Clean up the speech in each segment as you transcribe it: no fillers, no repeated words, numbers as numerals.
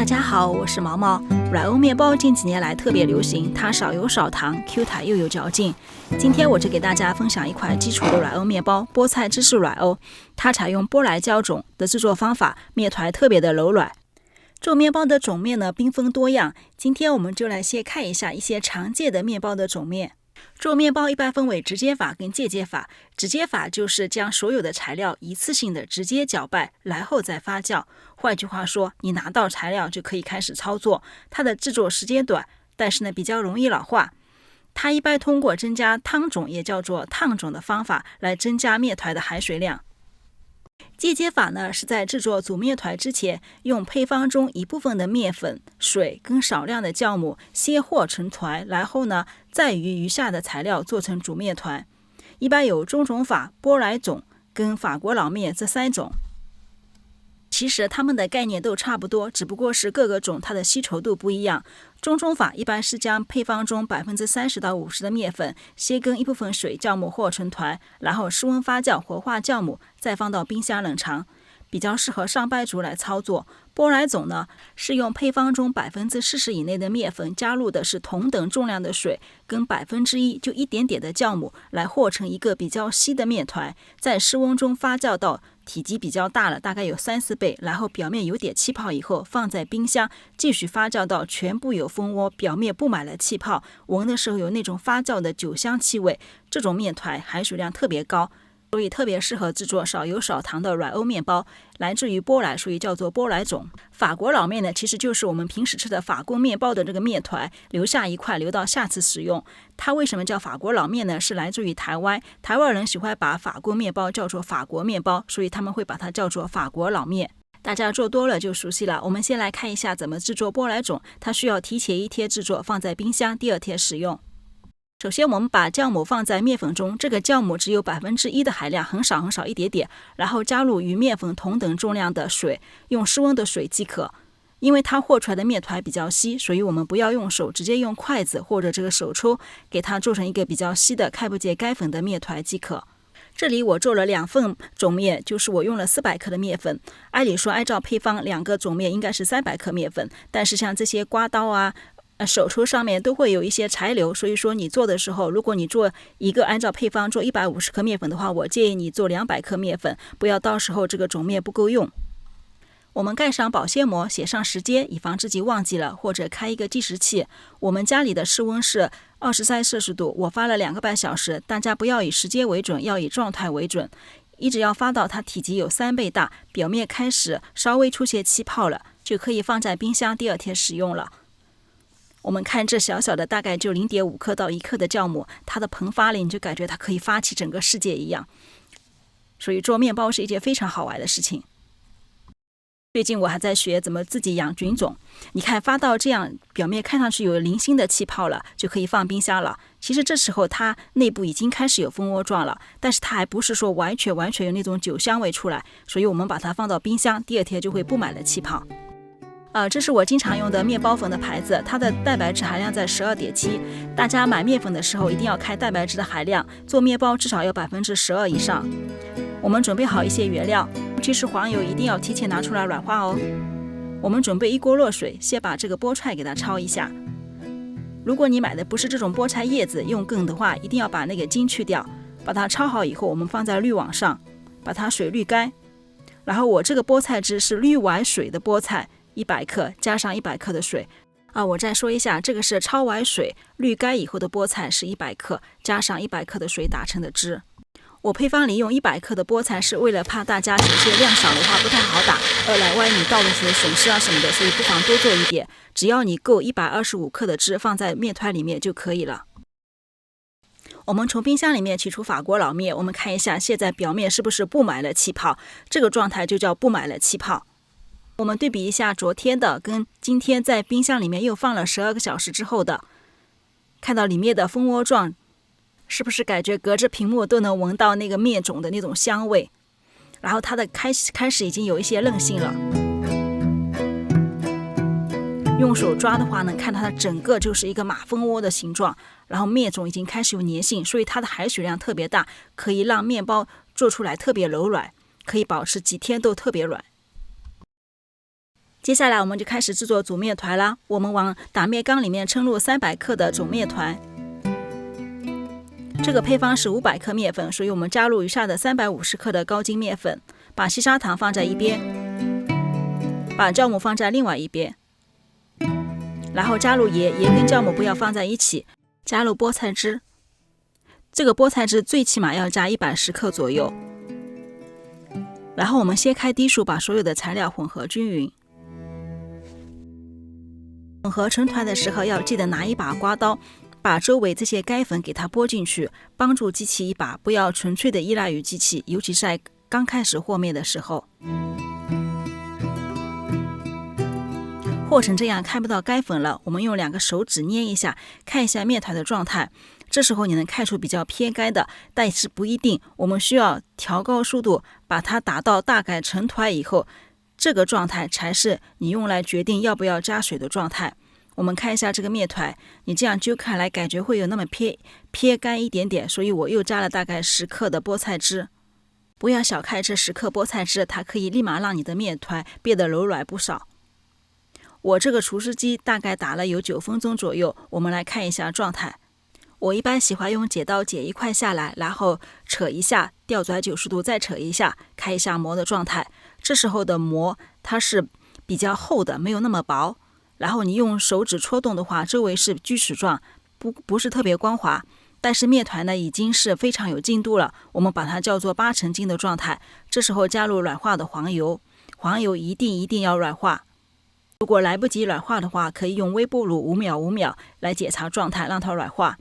大家好，我是毛毛。软欧面包近几年来特别流行，它少油少糖 ，Q 弹又有嚼劲。今天我就给大家分享一款基础的软欧面包——菠菜芝士软欧。它采用波莱胶种的制作方法，面团特别的柔软。做面包的种面呢缤纷多样，今天我们就来先看一下一些常见的面包的种面。做面包一般分为直接法跟间接法。直接法就是将所有的材料一次性的直接搅拌，然后再发酵。换句话说，你拿到材料就可以开始操作。它的制作时间短，但是呢比较容易老化。它一般通过增加汤种，也叫做烫种的方法来增加面团的含水量。间接法呢，是在制作煮面团之前，用配方中一部分的面粉、水跟少量的酵母先和成团，然后呢，再与余下的材料做成煮面团。一般有中种法、波莱种跟法国老面这3种。其实它们的概念都差不多，只不过是各个种它的稀稠度不一样。中种法一般是将配方中30%到50%的面粉先跟一部分水酵母和成团，然后室温发酵活化酵母，再放到冰箱冷藏，比较适合上班族来操作。波莱种呢，是用配方中40%以内的面粉加入的是同等重量的水跟1%就一点点的酵母来和成一个比较稀的面团，在室温中发酵到体积比较大了，大概有3-4倍，然后表面有点气泡以后放在冰箱继续发酵到全部有蜂窝，表面布满了气泡，闻的时候有那种发酵的酒香气味。这种面团含水量特别高，所以特别适合制作少油少糖的软欧面包。来自于波莱，所以叫做波莱种。法国老面呢，其实就是我们平时吃的法棍面包的这个面团，留下一块留到下次使用。它为什么叫法国老面呢？是来自于台湾，台湾人喜欢把法棍面包叫做法国面包，所以他们会把它叫做法国老面。大家做多了就熟悉了。我们先来看一下怎么制作波莱种，它需要提前1天制作，放在冰箱，第2天使用。首先我们把酵母放在面粉中，这个酵母只有1%的含量，很少很少一点点，然后加入与面粉同等重量的水，用室温的水即可。因为它和出来的面团比较稀，所以我们不要用手，直接用筷子或者这个手抽给它做成一个比较稀的看不见干粉的面团即可。这里我做了2份种面，就是我用了400克的面粉。按理说按照配方2个种面应该是300克面粉，但是像这些刮刀啊手抽上面都会有一些残留，所以说你做的时候，如果你做一个按照配方做150克面粉的话，我建议你做200克面粉，不要到时候这个种面不够用。我们盖上保鲜膜，写上时间，以防自己忘记了，或者开一个计时器。我们家里的室温是23摄氏度，我发了2个半小时，大家不要以时间为准，要以状态为准，一直要发到它体积有3倍大，表面开始稍微出现气泡了，就可以放在冰箱，第2天使用了。我们看这小小的大概就0.5克到1克的酵母，它的膨发力你就感觉它可以发起整个世界一样。所以做面包是一件非常好玩的事情。最近我还在学怎么自己养菌种，你看发到这样表面看上去有零星的气泡了，就可以放冰箱了。其实这时候它内部已经开始有蜂窝状了，但是它还不是说完全有那种酒香味出来，所以我们把它放到冰箱，第2天就会布满了气泡。这是我经常用的面包粉的牌子，它的蛋白质含量在12.7。大家买面粉的时候一定要看蛋白质的含量，做面包至少要12%以上。我们准备好一些原料，尤其是黄油一定要提前拿出来软化哦。我们准备1锅热水，先把这个菠菜给它焯一下。如果你买的不是这种菠菜叶子，用梗的话，一定要把那个茎去掉。把它焯好以后，我们放在滤网上，把它水滤干。然后我这个菠菜汁是滤完水的菠菜，100克加上100克的水我再说一下，这个是焯完水滤干以后的菠菜是100克加上100克的水打成的汁。我配方里用100克的菠菜是为了怕大家有些量少的话不太好打，2来万一你倒的时候损失什么的，所以不妨多做一点。只要你够125克的汁放在面团里面就可以了。我们从冰箱里面取出法国老面，我们看一下现在表面是不是布满了气泡，这个状态就叫布满了气泡。我们对比一下昨天的跟今天在冰箱里面又放了12个小时之后的，看到里面的蜂窝状，是不是感觉隔着屏幕都能闻到那个面种的那种香味？然后它的开始已经有一些韧性了，用手抓的话能看到它整个就是一个马蜂窝的形状，然后面种已经开始有粘性，所以它的含水量特别大，可以让面包做出来特别柔软，可以保持几天都特别软。接下来我们就开始制作煮面团啦。我们往打面缸里面称入300克的总面团。这个配方是500克面粉，所以我们加入余下的350克的高筋面粉，把细砂糖放在一边，把酵母放在另外一边，然后加入盐，盐跟酵母不要放在一起，加入菠菜汁。这个菠菜汁最起码要加110克左右。然后我们先开低速，把所有的材料混合均匀。混合成团的时候要记得拿一把刮刀，把周围这些该粉给它拨进去，帮助机器一把，不要纯粹的依赖于机器，尤其是在刚开始和面的时候。和成这样看不到该粉了，我们用2个手指捏一下，看一下面团的状态。这时候你能看出比较偏该的，但是不一定，我们需要调高速度，把它打到大概成团以后，这个状态才是你用来决定要不要加水的状态。我们看一下这个面团，你这样揪开来感觉会有那么偏干一点点，所以我又加了大概10克的菠菜汁。不要小看这10克菠菜汁，它可以立马让你的面团变得柔软不少。我这个除湿机大概打了有9分钟左右，我们来看一下状态。我一般喜欢用剪刀剪一块下来，然后扯一下，调转90度，再扯一下，看一下膜的状态。这时候的膜它是比较厚的，没有那么薄。然后你用手指戳动的话，周围是锯齿状，不是特别光滑。但是面团呢已经是非常有筋度了，我们把它叫做8成筋的状态。这时候加入软化的黄油，黄油一定要软化。如果来不及软化的话，可以用微波炉5秒来检查状态，让它软化。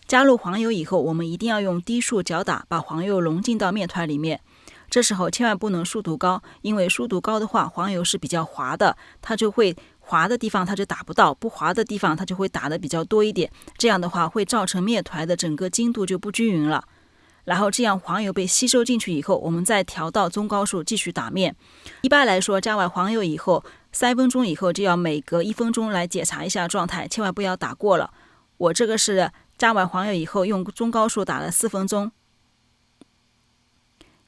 加入黄油以后，我们一定要用低速搅打，把黄油融进到面团里面。这时候千万不能速度高，因为速度高的话，黄油是比较滑的，它就会滑的地方它就打不到，不滑的地方它就会打的比较多一点。这样的话会造成面团的整个筋度就不均匀了。然后这样黄油被吸收进去以后，我们再调到中高速继续打面。一般来说，加完黄油以后3分钟以后就要每隔1分钟来检查一下状态，千万不要打过了。我这个是加完黄油以后用中高速打了4分钟。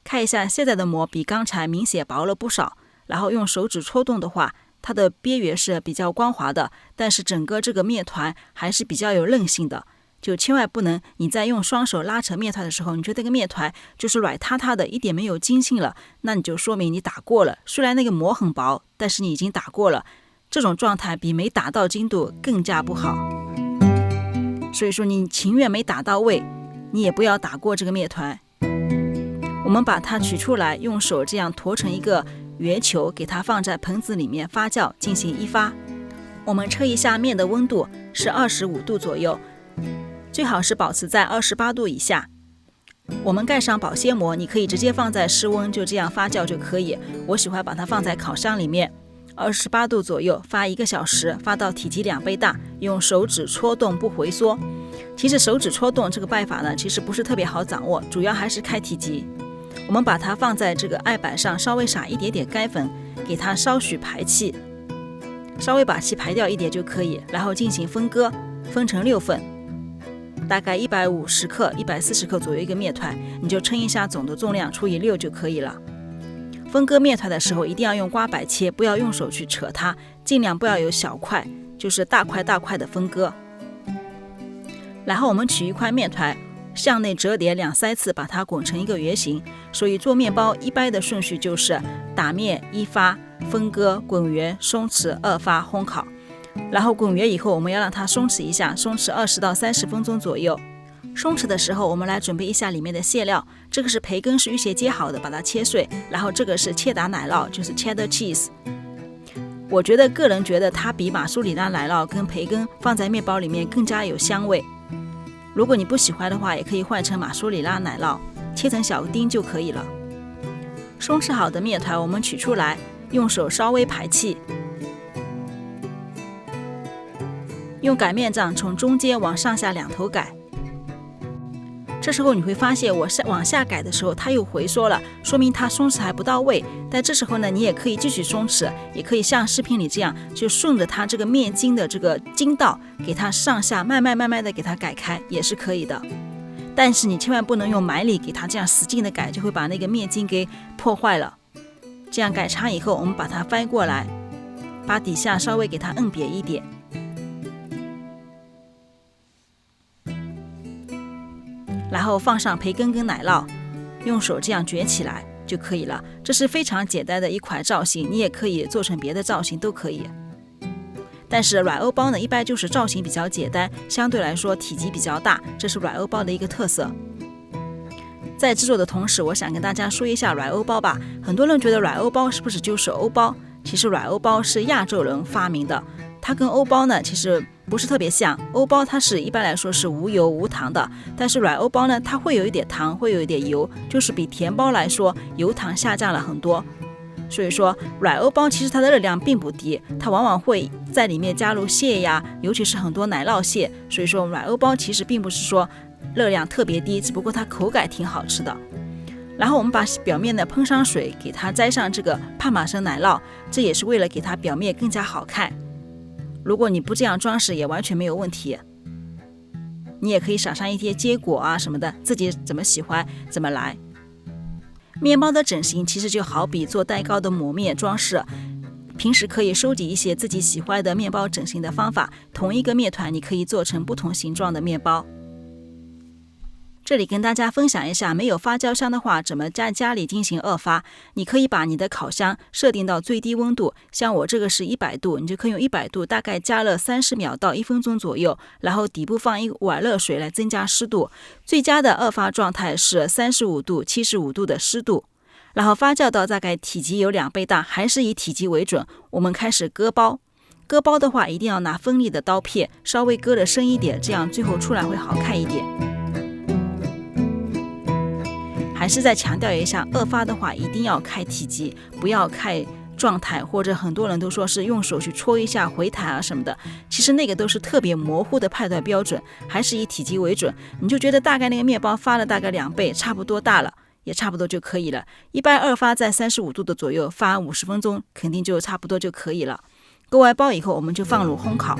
看一下现在的膜比刚才明显薄了不少，然后用手指戳动的话，它的边缘是比较光滑的，但是整个这个面团还是比较有韧性的。就千万不能你在用双手拉扯面团的时候，你觉得这个面团就是软塌塌的，一点没有筋性了，那你就说明你打过了。虽然那个膜很薄，但是你已经打过了，这种状态比没打到筋度更加不好。所以说你情愿没打到位，你也不要打过这个面团。我们把它取出来，用手这样坨成一个圆球，给它放在盆子里面发酵，进行一发。我们测一下面的温度是25度左右，最好是保持在28度以下。我们盖上保鲜膜，你可以直接放在室温，就这样发酵就可以。我喜欢把它放在烤箱里面，28度左右发1个小时，发到体积2倍大，用手指戳动不回缩。其实手指戳动这个办法呢，其实不是特别好掌握，主要还是开体积。我们把它放在这个案板上，稍微撒一点点干粉，给它稍许排气，稍微把气排掉一点就可以，然后进行分割，分成6份，大概150克、140克左右一个面团，你就称一下总的重量除以6就可以了。分割面团的时候一定要用刮板切，不要用手去扯它，尽量不要有小块，就是大块大块的分割。然后我们取一块面团，向内折叠2-3次，把它滚成一个圆形。所以做面包一般的顺序就是打面1发，分割，滚圆，松弛2发，烘烤。然后滚圆以后，我们要让它松弛一下，松弛20到30分钟左右。松弛的时候，我们来准备一下里面的馅料。这个是培根，是预先切好的，把它切碎。然后这个是切达奶酪，就是 cheddar cheese。我个人觉得它比马苏里拉奶酪跟培根放在面包里面更加有香味。如果你不喜欢的话，也可以换成马苏里拉奶酪，切成小丁就可以了。松弛好的面团我们取出来，用手稍微排气，用擀面杖从中间往上下2头擀。这时候你会发现我往下改的时候它又回缩了，说明它松弛还不到位。但这时候呢，你也可以继续松弛，也可以像视频里这样，就顺着它这个面筋的这个筋道，给它上下慢慢的给它改开，也是可以的。但是你千万不能用蛮力给它这样使劲的改，就会把那个面筋给破坏了。这样改差以后，我们把它翻过来，把底下稍微给它摁瘪一点，然后放上培根跟奶酪，用手这样卷起来就可以了。这是非常简单的一款造型，你也可以做成别的造型都可以。但是软欧包呢，一般就是造型比较简单，相对来说体积比较大，这是软欧包的一个特色。在制作的同时，我想跟大家说一下软欧包吧。很多人觉得软欧包是不是就是欧包？其实软欧包是亚洲人发明的，它跟欧包呢其实不是特别像。欧包它是一般来说是无油无糖的，但是软欧包呢，它会有一点糖，会有一点油，就是比甜包来说油糖下降了很多。所以说软欧包其实它的热量并不低，它往往会在里面加入蟹呀，尤其是很多奶酪蟹，所以说软欧包其实并不是说热量特别低，只不过它口感挺好吃的。然后我们把表面呢喷上水，给它摘上这个帕玛森奶酪，这也是为了给它表面更加好看。如果你不这样装饰也完全没有问题，你也可以撒上一些坚果啊什么的，自己怎么喜欢怎么来。面包的整形其实就好比做蛋糕的抹面装饰，平时可以收集一些自己喜欢的面包整形的方法，同一个面团你可以做成不同形状的面包。这里跟大家分享一下，没有发酵箱的话怎么在家里进行2发。你可以把你的烤箱设定到最低温度，像我这个是100度，你就可以用100度大概加热30秒到1分钟左右，然后底部放一碗热水来增加湿度。最佳的2发状态是35度、75度的湿度，然后发酵到大概体积有2倍大，还是以体积为准。我们开始割包，割包的话一定要拿锋利的刀片，稍微割得深一点，这样最后出来会好看一点。还是再强调一下，2发的话一定要开体积，不要开状态，或者很多人都说是用手去戳一下回弹啊什么的，其实那个都是特别模糊的判断标准，还是以体积为准。你就觉得大概那个面包发了大概2倍，差不多大了，也差不多就可以了。一般2发在35度的左右，发50分钟肯定就差不多就可以了。割完包以后，我们就放入烘烤。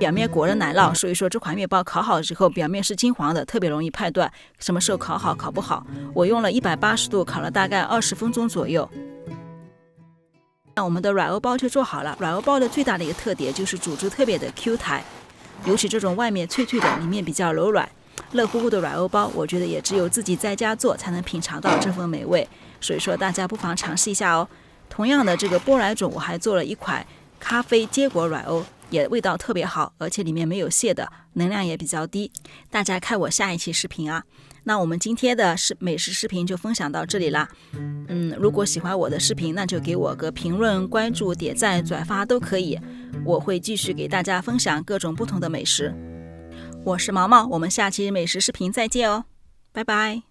表面裹着奶酪，所以说这款面包烤好之后表面是金黄的，特别容易判断什么时候烤好烤不好。我用了180度烤了大概20分钟左右。那我们的软欧包就做好了。软欧包的最大的一个特点就是组织特别的 Q 弹，尤其这种外面脆脆的，里面比较柔软热乎乎的软欧包，我觉得也只有自己在家做才能品尝到这份美味，所以说大家不妨尝试一下哦。同样的这个波莱种我还做了一款咖啡坚果软欧，也味道特别好，而且里面没有蟹的，能量也比较低。大家看我下一期视频啊。那我们今天的美食视频就分享到这里啦。如果喜欢我的视频，那就给我个评论、关注、点赞、转发都可以，我会继续给大家分享各种不同的美食。我是毛毛，我们下期美食视频再见哦，拜拜。